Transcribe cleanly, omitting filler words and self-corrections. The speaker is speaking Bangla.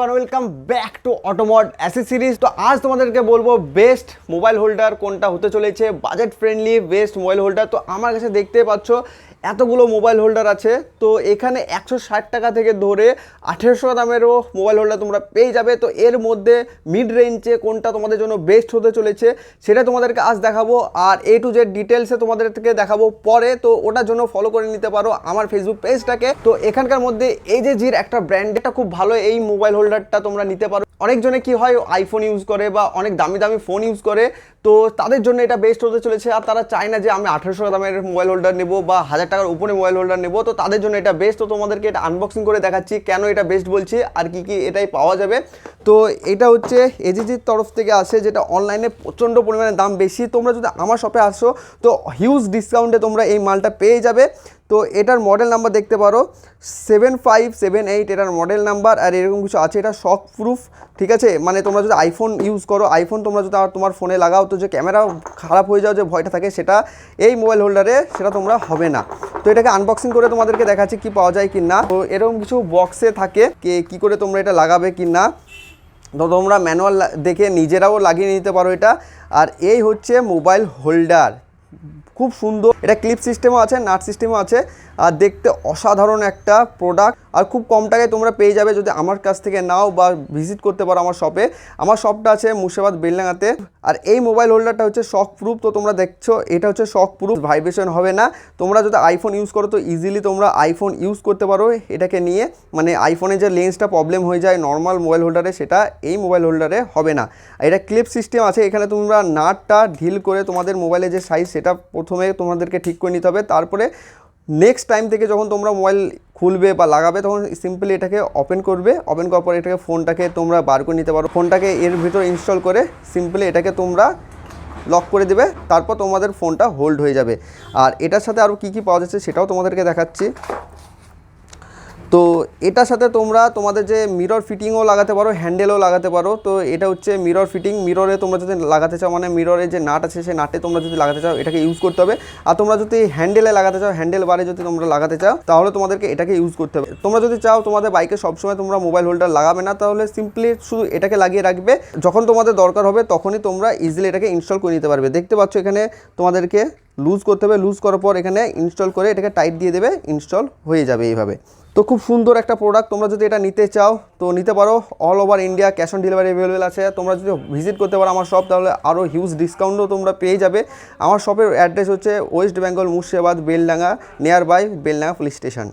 Everyone, welcome back to Automod accessories. তো আজ তোমাদেরকে বলবো বেস্ট মোবাইল হোল্ডার কোনটা হতে চলেছে, budget friendly best mobile holder. তো আমার কাছে দেখতে পাচ্ছ এতগুলো মোবাইল হোল্ডার আছে। তো এখানে 160 টাকা থেকে ধরে 1800 দামেরও মোবাইল হোল্ডার তোমরা পেয়ে যাবে। তো এর মধ্যে মিড রেঞ্জে কোনটা তোমাদের জন্য বেস্ট হতে চলেছে সেটা তোমাদেরকে আজ দেখাবো, আর A to Z ডিটেলসে তোমাদেরকে দেখাবো পরে। তো ওটার জন্য ফলো করে নিতে পারো আমার ফেসবুক পেজটাকে। তো এখানকার মধ্যে এজেজির একটা ব্র্যান্ড, এটা খুব ভালো, এই মোবাইল হোল্ডারটা তোমরা নিতে পারো। অনেকজনে কি হয়, আইফোন ইউজ করে বা অনেক দামি দামি ফোন ইউজ করে, তো তাদের জন্য এটা বেস্ট হতে চলেছে। আর তারা চায় না যে আমি 1800 দামের মোবাইল হোল্ডার নেবো বা 1000 টাকার উপরে মোবাইল হোল্ডার নেবো, তো তাদের জন্য এটা বেস্ট। তো তোমাদেরকে এটা আনবক্সিং করে দেখাচ্ছি কেন এটা বেস্ট বলছি আর কি কি এটাই পাওয়া যাবে। তো এটা হচ্ছে এজেজির তরফ থেকে আসে, যেটা অনলাইনে প্রচণ্ড পরিমাণে দাম বেশি। তোমরা যদি আমার শপে আসো তো হিউজ ডিসকাউন্টে তোমরা এই মালটা পেয়ে যাবে। তো এটার মডেল নাম্বার দেখতে পারো 7578 এটার মডেল নাম্বার, আর এরকম কিছু আছে। এটা শক প্রুফ, ঠিক আছে। মানে তোমরা যদি আইফোন ইউজ করো, আইফোন তোমরা যদি তোমার ফোনে লাগাও তো যে ক্যামেরা খারাপ হয়ে যাও যে ভয়টা থাকে, সেটা এই মোবাইল হোল্ডারে সেটা তোমরা হবে না। তো এটাকে আনবক্সিং করে তোমাদেরকে দেখাচ্ছি কি পাওয়া যায় কি না। তো এরকম কিছু বক্সে থাকে কি করে তোমরা এটা লাগাবে কি না, তো তোমরা ম্যানুয়াল দেখে নিজেরাও লাগিয়ে নিতে পারো এটা। আর এই হচ্ছে মোবাইল হোল্ডার, খুব সুন্দর। এটা ক্লিপ সিস্টেমও আছে, নাট সিস্টেমও আছে, আর দেখতে অসাধারণ একটা প্রোডাক্ট। আর খুব কম টাকায় তোমরা পেয়ে যাবে যদি আমার কাছ থেকে নাও বা ভিজিট করতে পারো আমার শপে। আমার শপটা আছে মুর্শিদাবাদ বেলডাঙাতে। আর এই মোবাইল হোল্ডারটা হচ্ছে শক প্রুফ। তো তোমরা দেখছো এটা হচ্ছে শক প্রুফ, ভাইব্রেশন হবে না। তোমরা যদি আইফোন ইউজ করো তো ইজিলি তোমরা আইফোন ইউজ করতে পারো এটাকে নিয়ে। মানে আইফোনে যে লেন্সটা প্রবলেম হয়ে যায় নর্মাল মোবাইল হোল্ডারে, সেটা এই মোবাইল হোল্ডারে হবে না। এটা ক্লিপ সিস্টেম আছে, এখানে তোমরা নাটটা ঢিল করে তোমাদের মোবাইলের যে সাইজ সেটা প্রথমে তোমাদেরকে ঠিক করে নিতে হবে। তারপরে নেক্সট টাইম থেকে যখন তোমরা মোবাইল খুলবে বা লাগাবে তখন সিম্পলি এটাকে ওপেন করবে। ওপেন করার পর এটাকে ফোনটাকে তোমরা বার করে নিতে পারো। ফোনটাকে এর ভিতর ইনস্টল করে সিম্পলি এটাকে তোমরা লক করে দেবে, তারপর তোমাদের ফোনটা হোল্ড হয়ে যাবে। আর এটার সাথে আরও কী কী পাওয়া যাচ্ছে সেটাও তোমাদেরকে দেখাচ্ছি। তো এটার সাথে তোমরা তোমাদের যে মিরর ফিটিংও লাগাতে পারো, হ্যান্ডেলও লাগাতে পারো। তো এটা হচ্ছে মিরর ফিটিং। মিররে তোমরা যদি লাগাতে চাও, মানে মিররে যে নাট আছে সেই নাটে তোমরা যদি লাগাতে চাও এটাকে ইউজ করতে হবে। আর তোমরা যদি হ্যান্ডেলে লাগাতে চাও, হ্যান্ডেল বারে যদি তোমরা লাগাতে চাও তাহলে তোমাদেরকে এটাকে ইউজ করতে হবে। তোমরা যদি চাও তোমাদের বাইকে সবসময় তোমরা মোবাইল হোল্ডার লাগাবে না, তাহলে সিম্পলি শুধু এটাকে লাগিয়ে রাখবে, যখন তোমাদের দরকার হবে তখনই তোমরা ইজিলি এটাকে ইনস্টল করে নিতে পারবে। দেখতে পাচ্ছ এখানে তোমাদেরকে লুজ করতে হবে, লুজ করার পর এখানে ইনস্টল করে এটাকে টাইট দিয়ে দেবে, ইনস্টল হয়ে যাবে এইভাবে। তো খুব সুন্দর একটা প্রোডাক্ট। তোমরা যদি এটা নিতে চাও তো নিতে পারো। All over India cash on delivery available আছে। তোমরা যদি ভিজিট করতে পারো আমার শপ তাহলে আরও হিউজ ডিসকাউন্টও তোমরা পেয়ে যাবে। আমার শপের অ্যাড্রেস হচ্ছে West Bengal Murshidabad Beldanga, near by Beldanga police station.